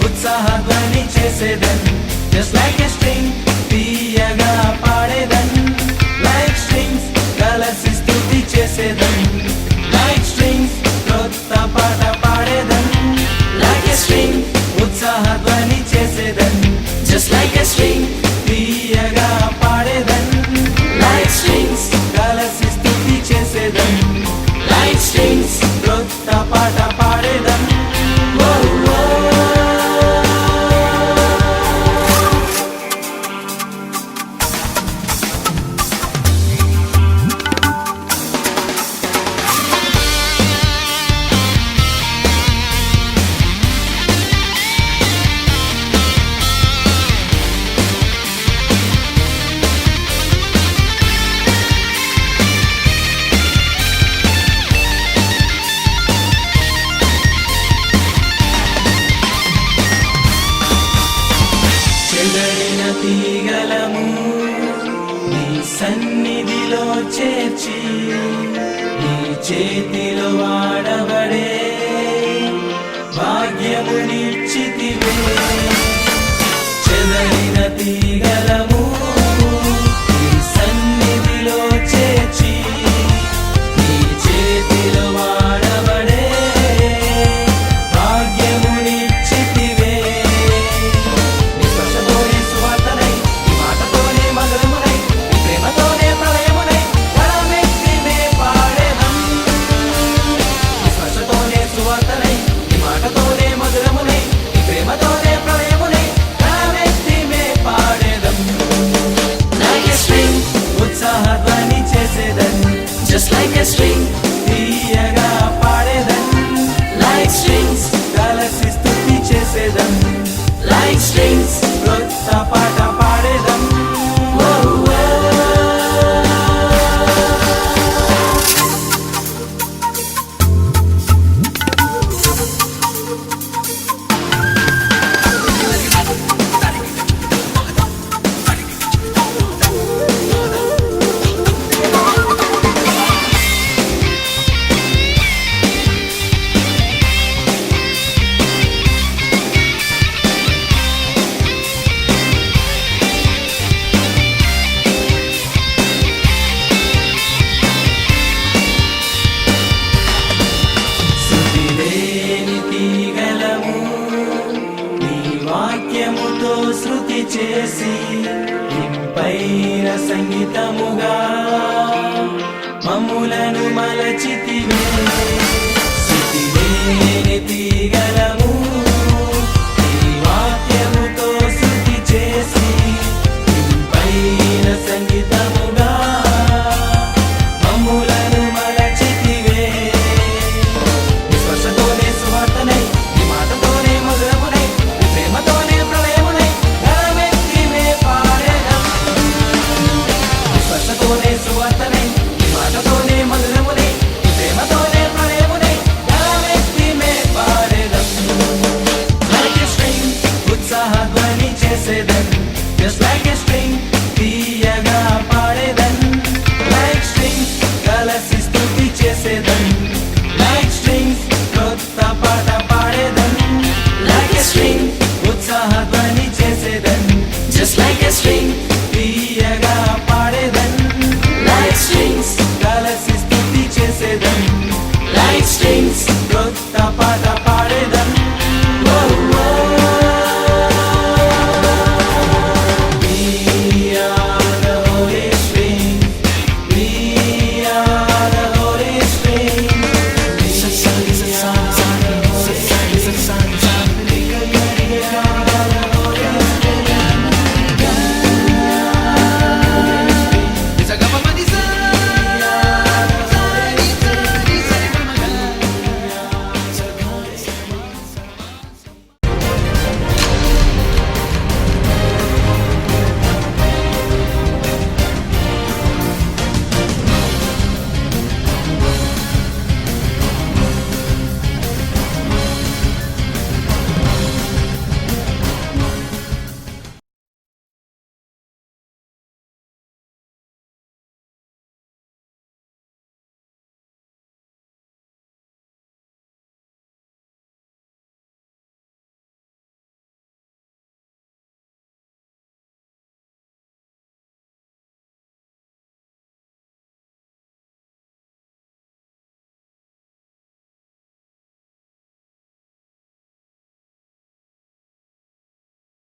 ఉత్సాహధ్వని చేసేదన్ just like a string తీయగా పాడేదన్ like strings కలిసి స్తుతి చేసేదన్ like strings కొత్త పాట పాడేదన్ like a string ఉత్సాహధ్వని చేసేదన్ just like a string తీయగా పాడేదన్ like strings కలిసి స్తుతి చేసేదన్ like strings కొత్త పాట పాడేదన్ చెదరిన తీగలము నీ సన్నిధిలో చేర్చి నీ చేతిలో వాడబడే భాగ్యమునిచ్చితివే చెదరిన తీగలము నీ సన్నిధిలో చేర్చి నీ చేతిలో వాడబడే భాగ్యమునిచ్చితివే just like a string తీయగా పాడేదన్ like strings కలిసి స్తుతి చేసేదన్ like strings కొత్త పాట పాడేదన్ వాక్యముతో శృతి చేసి ఇంపైన సంగీతముగా మమ్ములను మలచితివే శృతి లేని తీగలము నీ వాక్యముతో శృతి చేసి ఇంపైన సంగీతముగా మమ్ములను మలచితివే నీ స్పర్శతోనే సువార్తనై నీ మాటతోనే మధురమునై ప్రేమతోనే ప్రళయమునై గలమెత్తిమే పాడేదం స్పర్శతోనే సువార్తనై నీ మాటతోనే మధురమునై ప్రేమతోనే ప్రళయమునై గలమెత్తిమే పాడేదం like a string ఉత్సాహధ్వని చేసేదన్ just like a string తీయగా పాడేదన్ like strings కలిసి స్తుతి చేసేదన్ like strings